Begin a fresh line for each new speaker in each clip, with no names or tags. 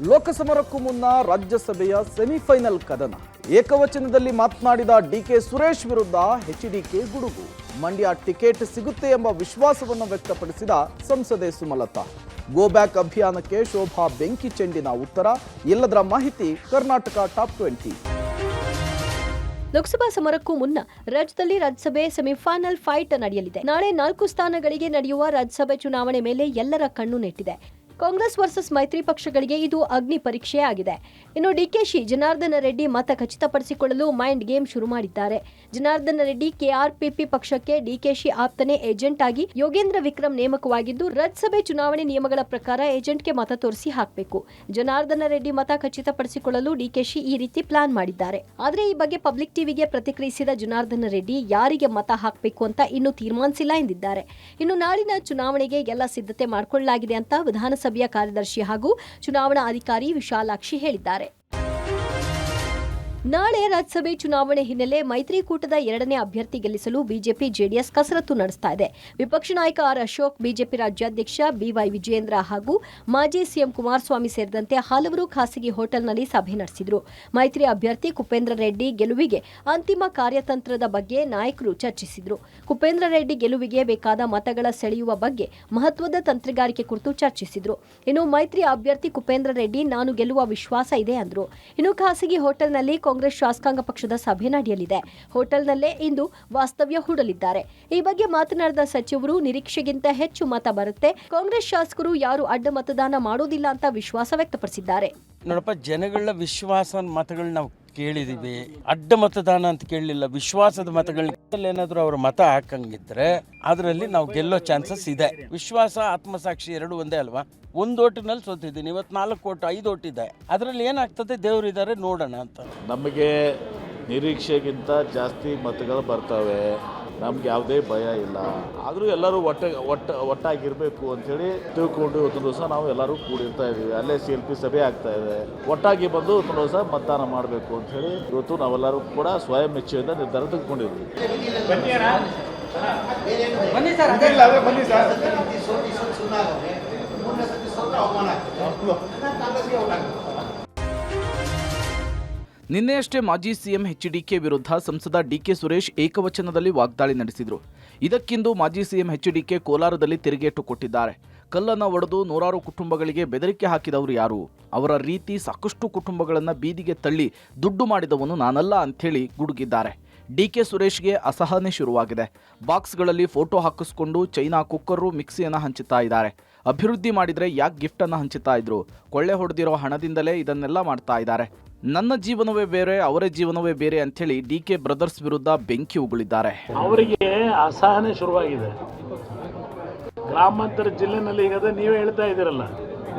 ಲೋಕಸಮರಕ್ಕೂ ಮುನ್ನ ರಾಜ್ಯಸಭೆಯ ಸೆಮಿಫೈನಲ್ ಕದನ. ಏಕವಚನದಲ್ಲಿ ಮಾತನಾಡಿದ ಡಿಕೆ ಸುರೇಶ್ ವಿರುದ್ಧ ಎಚ್ಡಿಕೆ ಗುಡುಗು. ಮಂಡ್ಯ ಟಿಕೆಟ್ ಸಿಗುತ್ತೆ ಎಂಬ ವಿಶ್ವಾಸವನ್ನು ವ್ಯಕ್ತಪಡಿಸಿದ ಸಂಸದೆ ಸುಮಲತಾ. ಗೋ ಬ್ಯಾಕ್ ಅಭಿಯಾನಕ್ಕೆ ಶೋಭಾ ಬೆಂಕಿ ಚೆಂಡಿನ ಉತ್ತರ. ಎಲ್ಲದರ ಮಾಹಿತಿ ಕರ್ನಾಟಕ ಟಾಪ್ 20.
ಲೋಕಸಭಾ ಸಮರಕ್ಕೂ ಮುನ್ನ ರಾಜ್ಯದಲ್ಲಿ ರಾಜ್ಯಸಭೆ ಸೆಮಿಫೈನಲ್ ಫೈಟ್ ನಡೆಯಲಿದೆ. ನಾಳೆ 4 ಸ್ಥಾನಗಳಿಗೆ ನಡೆಯುವ ರಾಜ್ಯಸಭೆ ಚುನಾವಣೆ ಮೇಲೆ ಎಲ್ಲರ ಕಣ್ಣು ನೆಟ್ಟಿದೆ. ಕಾಂಗ್ರೆಸ್ ವರ್ಸಸ್ ಮೈತ್ರಿ ಪಕ್ಷಗಳಿಗೆ ಇದು ಅಗ್ನಿ ಪರೀಕ್ಷೆ ಆಗಿದೆ. ಇನ್ನು ಡಿಕೆಶಿ ಜನಾರ್ದನ ರೆಡ್ಡಿ ಮತ ಖಚಿತಪಡಿಸಿಕೊಳ್ಳಲು ಮೈಂಡ್ ಗೇಮ್ ಶುರು ಮಾಡಿದ್ದಾರೆ. ಜನಾರ್ದನ ರೆಡ್ಡಿ ಕೆಆರ್ಪಿಪಿ ಪಕ್ಷಕ್ಕೆ ಡಿಕೆಶಿ ಆಪ್ತನೇ ಏಜೆಂಟ್ ಆಗಿ ಯೋಗೇಂದ್ರ ವಿಕ್ರಮ್ ನೇಮಕವಾಗಿದ್ದು, ರಾಜ್ಯಸಭೆ ಚುನಾವಣೆ ನಿಯಮಗಳ ಪ್ರಕಾರ ಏಜೆಂಟ್ಗೆ ಮತ ತೋರಿಸಿ ಹಾಕಬೇಕು. ಜನಾರ್ದನ ರೆಡ್ಡಿ ಮತ ಖಚಿತಪಡಿಸಿಕೊಳ್ಳಲು ಡಿಕೆಶಿ ಈ ರೀತಿ ಪ್ಲಾನ್ ಮಾಡಿದ್ದಾರೆ. ಆದರೆ ಈ ಬಗ್ಗೆ ಪಬ್ಲಿಕ್ ಟಿವಿಗೆ ಪ್ರತಿಕ್ರಿಯಿಸಿದ ಜನಾರ್ದನ ರೆಡ್ಡಿ ಯಾರಿಗೆ ಮತ ಹಾಕಬೇಕು ಅಂತ ಇನ್ನೂ ತೀರ್ಮಾನಿಸಿಲ್ಲ ಎಂದಿದ್ದಾರೆ. ಇನ್ನು ನಾಳಿನ ಚುನಾವಣೆಗೆ ಎಲ್ಲ ಸಿದ್ಧತೆ ಮಾಡಿಕೊಳ್ಳಲಾಗಿದೆ ಅಂತ ವಿಧಾನಸಭೆಯ ಕಾರ್ಯದರ್ಶಿ ಹಾಗೂ ಚುನಾವಣಾ ಅಧಿಕಾರಿ ವಿಶಾಲಾಕ್ಷಿ ಹೇಳಿದ್ದಾರೆ. ನಾಳೆ ರಾಜ್ಯಸಭೆ ಚುನಾವಣೆ ಹಿನ್ನೆಲೆ ಮೈತ್ರಿಕೂಟದ 2ನೇ ಅಭ್ಯರ್ಥಿ ಗೆಲ್ಲಿಸಲು ಬಿಜೆಪಿ ಜೆಡಿಎಸ್ ಕಸರತ್ತು ನಡೆಸ್ತಾ ಇದೆ. ವಿಪಕ್ಷ ನಾಯಕ ಆರ್ ಅಶೋಕ್, ಬಿಜೆಪಿ ರಾಜ್ಯಾಧ್ಯಕ್ಷ ಬಿವೈ ವಿಜಯೇಂದ್ರ ಹಾಗೂ ಮಾಜಿ ಸಿಎಂ ಕುಮಾರಸ್ವಾಮಿ ಸೇರಿದಂತೆ ಹಲವರು ಖಾಸಗಿ ಹೋಟೆಲ್ನಲ್ಲಿ ಸಭೆ ನಡೆಸಿದರು. ಮೈತ್ರಿ ಅಭ್ಯರ್ಥಿ ಕುಪೇಂದ್ರ ರೆಡ್ಡಿ ಗೆಲುವಿಗೆ ಅಂತಿಮ ಕಾರ್ಯತಂತ್ರದ ಬಗ್ಗೆ ನಾಯಕರು ಚರ್ಚಿಸಿದರು. ಕುಪೇಂದ್ರ ರೆಡ್ಡಿ ಗೆಲುವಿಗೆ ಬೇಕಾದ ಮತಗಳ ಸೆಳೆಯುವ ಬಗ್ಗೆ ಮಹತ್ವದ ತಂತ್ರಗಾರಿಕೆ ಕುರಿತು ಚರ್ಚಿಸಿದರು. ಇನ್ನು ಮೈತ್ರಿ ಅಭ್ಯರ್ಥಿ ಕುಪೇಂದ್ರ ರೆಡ್ಡಿ ನಾನು ಗೆಲ್ಲುವ ವಿಶ್ವಾಸ ಇದೆ ಅಂದರು. ಇನ್ನು ಖಾಸಗಿ ಹೋಟೆಲ್ನಲ್ಲಿ ಕಾಂಗ್ರೆಸ್ ಶಾಸಕಾಂಗ ಪಕ್ಷದ ಸಭೆ ನಡೆಯಲಿದೆ. ಹೋಟೆಲ್ನಲ್ಲೇ ಇಂದು ವಾಸ್ತವ್ಯ ಹೂಡಲಿದ್ದಾರೆ. ಈ ಬಗ್ಗೆ ಮಾತನಾಡಿದ ಸಚಿವರು, ನಿರೀಕ್ಷೆಗಿಂತ ಹೆಚ್ಚು ಮತ ಬರುತ್ತೆ, ಕಾಂಗ್ರೆಸ್ ಶಾಸಕರು ಯಾರು ಅಡ್ಡ ಮತದಾನ ಮಾಡೋದಿಲ್ಲ ಅಂತ ವಿಶ್ವಾಸ ವ್ಯಕ್ತಪಡಿಸಿದ್ದಾರೆ.
ನೋಡಪ್ಪ, ಜನಗಳ ವಿಶ್ವಾಸ ಮತಗಳು ನಾವು ಕೇಳಿದೀವಿ, ಅಡ್ಡ ಮತದಾನ ಅಂತ ಕೇಳಲಿಲ್ಲ. ವಿಶ್ವಾಸದ ಮತಗಳನ್ನ ಏನಾದರೂ ಅವ್ರ ಮತ ಹಾಕಂಗಿದ್ರೆ ಅದರಲ್ಲಿ ನಾವು ಗೆಲ್ಲೋ ಚಾನ್ಸಸ್ ಇದೆ. ವಿಶ್ವಾಸ, ಆತ್ಮಸಾಕ್ಷಿ ಎರಡು ಒಂದೇ ಅಲ್ವಾ? 1 ಓಟಿನಲ್ಲಿ ಸೋತಿದ್ದೀನಿ, ಇವತ್ತು 4 ಓಟು 5 ಓಟ್ ಇದೆ. ಅದರಲ್ಲಿ ಏನಾಗ್ತದೆ ದೇವರು ಇದ್ದಾರೆ ನೋಡೋಣ ಅಂತ.
ನಮಗೆ ನಿರೀಕ್ಷೆಗಿಂತ ಜಾಸ್ತಿ ಮತಗಳು ಬರ್ತವೆ, ನಮ್ಗೆ ಯಾವುದೇ ಭಯ ಇಲ್ಲ. ಆದರೂ ಎಲ್ಲರೂ ಒಟ್ಟಾಗಿರಬೇಕು ಅಂಥೇಳಿ ತಿಳ್ಕೊಂಡು ಇವತ್ತೊಂದು ದಿವಸ ನಾವು ಎಲ್ಲರೂ ಕೂಡಿರ್ತಾ ಇದ್ದೀವಿ. ಅಲ್ಲೇ CLP ಸಭೆ ಆಗ್ತಾ ಇದೆ. ಒಟ್ಟಾಗಿ ಬಂದು ಇವತ್ತೊಂದು ದಿವಸ ಮತದಾನ ಮಾಡಬೇಕು ಅಂಥೇಳಿ ಇವತ್ತು ನಾವೆಲ್ಲರೂ ಕೂಡ ಸ್ವಯಂ ಇಚ್ಛೆಯಿಂದ ನಿರ್ಧಾರ ತೆಗೆದುಕೊಂಡಿದ್ವಿ.
ನಿನ್ನೆಯಷ್ಟೇ ಮಾಜಿ ಸಿಎಂ ಎಚ್ಡಿಕೆ ವಿರುದ್ಧ ಸಂಸದ ಡಿಕೆ ಸುರೇಶ್ ಏಕವಚನದಲ್ಲಿ ವಾಗ್ದಾಳಿ ನಡೆಸಿದರು. ಇದಕ್ಕಿಂದು ಮಾಜಿ ಸಿಎಂ ಎಚ್ಡಿಕೆ ಕೋಲಾರದಲ್ಲಿ ತಿರುಗೇಟು ಕೊಟ್ಟಿದ್ದಾರೆ. ಕಲ್ಲನ್ನು ಒಡೆದು ನೂರಾರು ಕುಟುಂಬಗಳಿಗೆ ಬೆದರಿಕೆ ಹಾಕಿದವರು ಯಾರು? ಅವರ ರೀತಿ ಸಾಕಷ್ಟು ಕುಟುಂಬಗಳನ್ನು ಬೀದಿಗೆ ತಳ್ಳಿ ದುಡ್ಡು ಮಾಡಿದವನು ನಾನಲ್ಲ ಅಂಥೇಳಿ ಗುಡುಗಿದ್ದಾರೆ. ಡಿಕೆ ಸುರೇಶ್ಗೆ ಅಸಹನೆ ಶುರುವಾಗಿದೆ. ಬಾಕ್ಸ್ಗಳಲ್ಲಿ ಫೋಟೋ ಹಾಕಿಸ್ಕೊಂಡು ಚೈನಾ ಕುಕ್ಕರು, ಮಿಕ್ಸಿಯನ್ನು ಹಂಚುತ್ತಾ ಇದ್ದಾರೆ. ಅಭಿವೃದ್ಧಿ ಮಾಡಿದರೆ ಯಾಕೆ ಗಿಫ್ಟನ್ನು ಹಂಚುತ್ತಾ ಇದ್ರು? ಕೊಳ್ಳೆ ಹೊಡೆದಿರೋ ಹಣದಿಂದಲೇ ಇದನ್ನೆಲ್ಲ ಮಾಡ್ತಾ ಇದ್ದಾರೆ. ನನ್ನ ಜೀವನವೇ ಬೇರೆ, ಅವರ ಜೀವನವೇ ಬೇರೆ ಅಂಥೇಳಿ ಡಿಕೆ ಬ್ರದರ್ಸ್ ವಿರುದ್ಧ ಬೆಂಕಿ ಉಗುಳಿದ್ದಾರೆ.
ಅವರಿಗೆ ಅಸಹನೆ ಶುರುವಾಗಿದೆ. ಗ್ರಾಮಾಂತರ ಜಿಲ್ಲೆನಲ್ಲಿ ಈಗ ನೀವೇ ಹೇಳ್ತಾ ಇದ್ದೀರಲ್ಲ,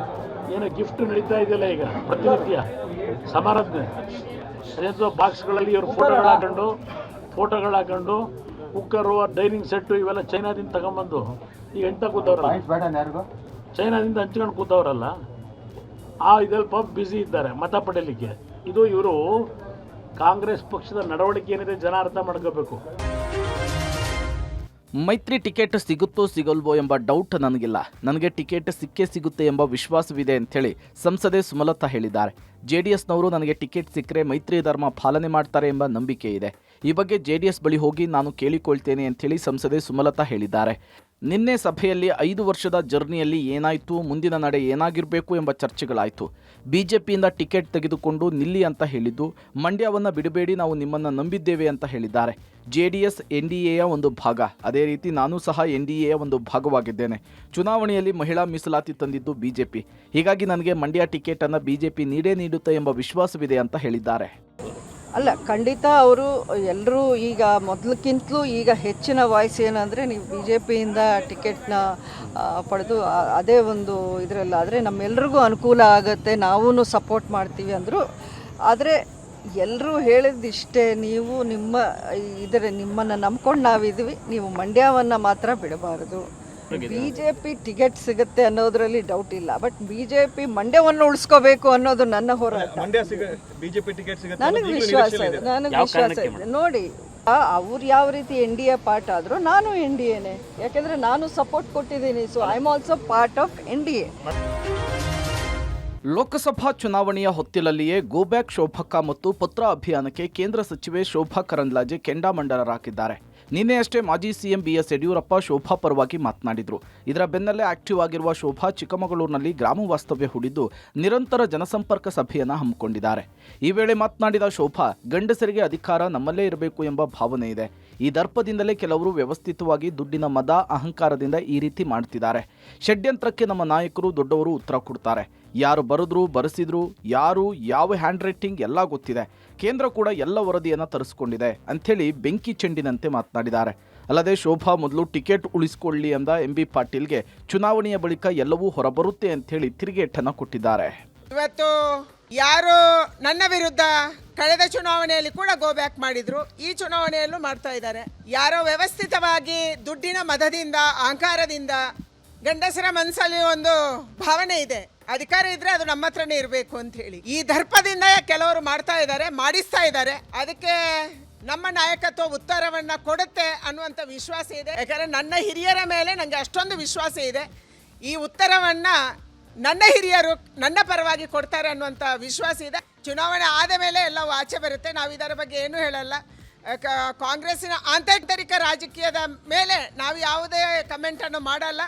ಏನೋ ಗಿಫ್ಟ್ ನಡೀತಾ ಇದೆಯಲ್ಲ ಈಗ ಪ್ರತಿನಿತ್ಯ ಸಮಾರಾಧನೆ. ಅದೇಂತೋ ಬಾಕ್ಸ್ಗಳಲ್ಲಿ ಇವರು ಫೋಟೋಗಳು ಹಾಕೊಂಡು ಕುಕ್ಕರು, ಡೈನಿಂಗ್ ಸೆಟ್ಟು ಇವೆಲ್ಲ ಚೈನಾದಿಂದ ತಗೊಂಬಂದು ಈಗ ಎಂತ ಕೂತವ್ರಲ್ಲ, ಚೈನಾದಿಂದ ಹಂಚ್ಕೊಂಡು ಕೂತವ್ರಲ್ಲ, ಇದ್ರಲ್ಲಿ ಪಾಪ ಬ್ಯುಸಿ ಇದ್ದಾರೆ ಮತ ಪಡೆಯಲಿಕ್ಕೆ. ಇದು ಇವರು ಕಾಂಗ್ರೆಸ್ ಪಕ್ಷದ ನಡವಳಿಕೆ ಏನಿದೆ ಜನ ಅರ್ಥ ಮಾಡ್ಕೋಬೇಕು.
ಮೈತ್ರಿ ಟಿಕೆಟ್ ಸಿಗುತ್ತೋ ಸಿಗಲ್ವೋ ಎಂಬ ಡೌಟ್ ನನಗಿಲ್ಲ. ನನಗೆ ಟಿಕೆಟ್ ಸಿಕ್ಕೇ ಸಿಗುತ್ತೆ ಎಂಬ ವಿಶ್ವಾಸವಿದೆ ಅಂಥೇಳಿ ಸಂಸದೆ ಸುಮಲತಾ ಹೇಳಿದ್ದಾರೆ. ಜೆಡಿಎಸ್ನವರು ನನಗೆ ಟಿಕೆಟ್ ಸಿಕ್ಕರೆ ಮೈತ್ರಿ ಧರ್ಮ ಪಾಲನೆ ಮಾಡ್ತಾರೆ ಎಂಬ ನಂಬಿಕೆ ಇದೆ. ಈ ಬಗ್ಗೆ ಜೆಡಿಎಸ್ ಬಳಿ ಹೋಗಿ ನಾನು ಕೇಳಿಕೊಳ್ತೇನೆ ಅಂಥೇಳಿ ಸಂಸದೆ ಸುಮಲತಾ ಹೇಳಿದ್ದಾರೆ. ನಿನ್ನೆ ಸಭೆಯಲ್ಲಿ 5 ವರ್ಷದ ಜರ್ನಿಯಲ್ಲಿ ಏನಾಯಿತು, ಮುಂದಿನ ನಡೆ ಏನಾಗಿರಬೇಕು ಎಂಬ ಚರ್ಚೆಗಳಾಯಿತು. ಬಿಜೆಪಿಯಿಂದ ಟಿಕೆಟ್ ತೆಗೆದುಕೊಂಡು ನಿಲ್ಲಿ ಅಂತ ಹೇಳಿದ್ದು, ಮಂಡ್ಯವನ್ನು ಬಿಡಬೇಡಿ, ನಾವು ನಿಮ್ಮನ್ನು ನಂಬಿದ್ದೇವೆ ಅಂತ ಹೇಳಿದ್ದಾರೆ. ಜೆಡಿಎಸ್ NDAಯ ಒಂದು ಭಾಗ, ಅದೇ ರೀತಿ ನಾನು ಸಹ NDAಯ ಒಂದು ಭಾಗವಾಗಿದ್ದೇನೆ. ಚುನಾವಣೆಯಲ್ಲಿ ಮಹಿಳಾ ಮೀಸಲಾತಿ ತಂದಿದ್ದು ಬಿಜೆಪಿ, ಹೀಗಾಗಿ ನನಗೆ ಮಂಡ್ಯ ಟಿಕೆಟನ್ನು ಬಿಜೆಪಿ ನೀಡೇ ನೀಡುತ್ತೆ ಎಂಬ ವಿಶ್ವಾಸವಿದೆ ಅಂತ ಹೇಳಿದ್ದಾರೆ.
ಅಲ್ಲ, ಖಂಡಿತ ಅವರು ಎಲ್ಲರೂ ಈಗ ಮೊದಲಕ್ಕಿಂತಲೂ ಈಗ ಹೆಚ್ಚಿನ ವಾಯ್ಸ್ ಏನಂದರೆ ನೀವು BJPಯಿಂದ ಟಿಕೆಟ್ನ ಪಡೆದು ಅದೇ ಒಂದು ಇದರಲ್ಲಾದರೆ ನಮ್ಮೆಲ್ರಿಗೂ ಅನುಕೂಲ ಆಗುತ್ತೆ, ನಾವೂ ಸಪೋರ್ಟ್ ಮಾಡ್ತೀವಿ ಅಂದರು. ಆದರೆ ಎಲ್ಲರೂ ಹೇಳಿದಿಷ್ಟೇ, ನೀವು ನಿಮ್ಮನ್ನು ನಂಬ್ಕೊಂಡು ನಾವಿದ್ದೀವಿ, ನೀವು ಮಂಡ್ಯವನ್ನು ಮಾತ್ರ ಬಿಡಬಾರದು. ಬಿಜೆಪಿ ಟಿಕೆಟ್ ಸಿಗುತ್ತೆ ಅನ್ನೋದ್ರಲ್ಲಿ ಡೌಟ್ ಇಲ್ಲ. ಬಟ್ ಬಿಜೆಪಿ ಮಂಡ್ಯವನ್ನು ಉಳಿಸ್ಕೋಬೇಕು ಅನ್ನೋದು ನನ್ನ ಹೋರಾಟ. ನನಗೆ ವಿಶ್ವಾಸ ಇದೆ. ನೋಡಿ, ಅವ್ರು ಯಾವ ರೀತಿ NDA ಪಾರ್ಟ್ ಆದರೂ ನಾನು NDAನೇ, ಯಾಕೆಂದರೆ ನಾನು ಸಪೋರ್ಟ್ ಕೊಟ್ಟಿದ್ದೀನಿ. So I am also part of NDA.
Lok Sabha ಚುನಾವಣೆಯ ಹೊತ್ತಿಲಲ್ಲಿಯೇ ಗೋಬ್ಯಾಕ್ ಶೋಭಕ್ಕ ಮತ್ತು ಪತ್ರ ಅಭಿಯಾನಕ್ಕೆ ಕೇಂದ್ರ ಸಚಿವೆ ಶೋಭಾ ಕರಂದ್ಲಾಜೆ ಕೆಂಡಾಮಂಡಲರಾಗಿದ್ದಾರೆ. ನಿನ್ನೆಯಷ್ಟೇ ಮಾಜಿ ಸಿಎಂ ಬಿಎಸ್ ಯಡಿಯೂರಪ್ಪ ಶೋಭಾ ಪರವಾಗಿ ಮಾತನಾಡಿದರು. ಇದರ ಬೆನ್ನಲ್ಲೇ ಆಕ್ಟಿವ್ ಆಗಿರುವ ಶೋಭಾ ಚಿಕ್ಕಮಗಳೂರಿನಲ್ಲಿ ಗ್ರಾಮ ವಾಸ್ತವ್ಯ ಹೂಡಿದ್ದು ನಿರಂತರ ಜನಸಂಪರ್ಕ ಸಭೆಯನ್ನು ಹಮ್ಮಿಕೊಂಡಿದ್ದಾರೆ. ಈ ವೇಳೆ ಮಾತನಾಡಿದ ಶೋಭಾ, ಗಂಡಸರಿಗೆ ಅಧಿಕಾರ ನಮ್ಮಲ್ಲೇ ಇರಬೇಕು ಎಂಬ ಭಾವನೆ ಇದೆ. ಈ ದರ್ಪದಿಂದಲೇ ಕೆಲವರು ವ್ಯವಸ್ಥಿತವಾಗಿ ದುಡ್ಡಿನ ಮದ ಅಹಂಕಾರದಿಂದ ಈ ರೀತಿ ಮಾಡ್ತಿದ್ದಾರೆ. ಷಡ್ಯಂತ್ರಕ್ಕೆ ನಮ್ಮ ನಾಯಕರು ದೊಡ್ಡವರು ಉತ್ತರ ಕೊಡ್ತಾರೆ. ಯಾರು ಬರೆದ್ರು ಬರೆಸಿದ್ರು, ಯಾರು ಯಾವ ಹ್ಯಾಂಡ್ ರೈಟಿಂಗ್ ಎಲ್ಲ ಗೊತ್ತಿದೆ. ಕೇಂದ್ರ ಕೂಡ ಎಲ್ಲ ವರದಿಯನ್ನು ತರಿಸ್ಕೊಂಡಿದೆ ಅಂಥೇಳಿ ಬೆಂಕಿ ಚೆಂಡಿನಂತೆ ಮಾತನಾಡಿದ್ದಾರೆ. ಅಲ್ಲದೆ ಶೋಭಾ ಮೊದಲು ಟಿಕೆಟ್ ಉಳಿಸಿಕೊಳ್ಳಿ ಎಂದ ಎಂಬಿ ಪಾಟೀಲ್ಗೆ ಚುನಾವಣೆಯ ಬಳಿಕ ಎಲ್ಲವೂ ಹೊರಬರುತ್ತೆ ಅಂಥೇಳಿ ತಿರುಗೇಟನ್ನು ಕೊಟ್ಟಿದ್ದಾರೆ.
ಇವತ್ತು ಯಾರು ನನ್ನ ವಿರುದ್ಧ ಕಳೆದ ಚುನಾವಣೆಯಲ್ಲಿ ಕೂಡ ಗೋ ಬ್ಯಾಕ್ ಮಾಡಿದ್ರು, ಈ ಚುನಾವಣೆಯಲ್ಲೂ ಮಾಡ್ತಾ ಇದ್ದಾರೆ. ಯಾರೋ ವ್ಯವಸ್ಥಿತವಾಗಿ ದುಡ್ಡಿನ ಮದದಿಂದ ಅಹಂಕಾರದಿಂದ ಗಂಡಸರ ಮನಸ್ಸಲ್ಲಿ ಒಂದು ಭಾವನೆ ಇದೆ, ಅಧಿಕಾರ ಇದ್ರೆ ಅದು ನಮ್ಮ ಹತ್ರನೇ ಇರಬೇಕು ಅಂತ ಹೇಳಿ ಈ ದರ್ಪದಿಂದ ಕೆಲವರು ಮಾಡ್ತಾ ಇದ್ದಾರೆ, ಮಾಡಿಸ್ತಾ ಇದ್ದಾರೆ. ಅದಕ್ಕೆ ನಮ್ಮ ನಾಯಕತ್ವ ಉತ್ತರವನ್ನ ಕೊಡುತ್ತೆ ಅನ್ನುವಂಥ ವಿಶ್ವಾಸ ಇದೆ. ಯಾಕಂದ್ರೆ ನನ್ನ ಹಿರಿಯರ ಮೇಲೆ ನನಗೆ ಅಷ್ಟೊಂದು ವಿಶ್ವಾಸ ಇದೆ. ಈ ಉತ್ತರವನ್ನ ನನ್ನ ಹಿರಿಯರು ನನ್ನ ಪರವಾಗಿ ಕೊಡ್ತಾರೆ ಅನ್ನುವಂಥ ವಿಶ್ವಾಸ ಇದೆ. ಚುನಾವಣೆ ಆದ ಮೇಲೆ ಎಲ್ಲವೂ ಆಚೆ ಬರುತ್ತೆ. ನಾವು ಇದರ ಬಗ್ಗೆ ಏನೂ ಹೇಳಲ್ಲ. ಕಾಂಗ್ರೆಸ್ಸಿನ ಆಂತರಿಕ ರಾಜಕೀಯದ ಮೇಲೆ ನಾವು ಯಾವುದೇ ಕಮೆಂಟನ್ನು ಮಾಡಲ್ಲ.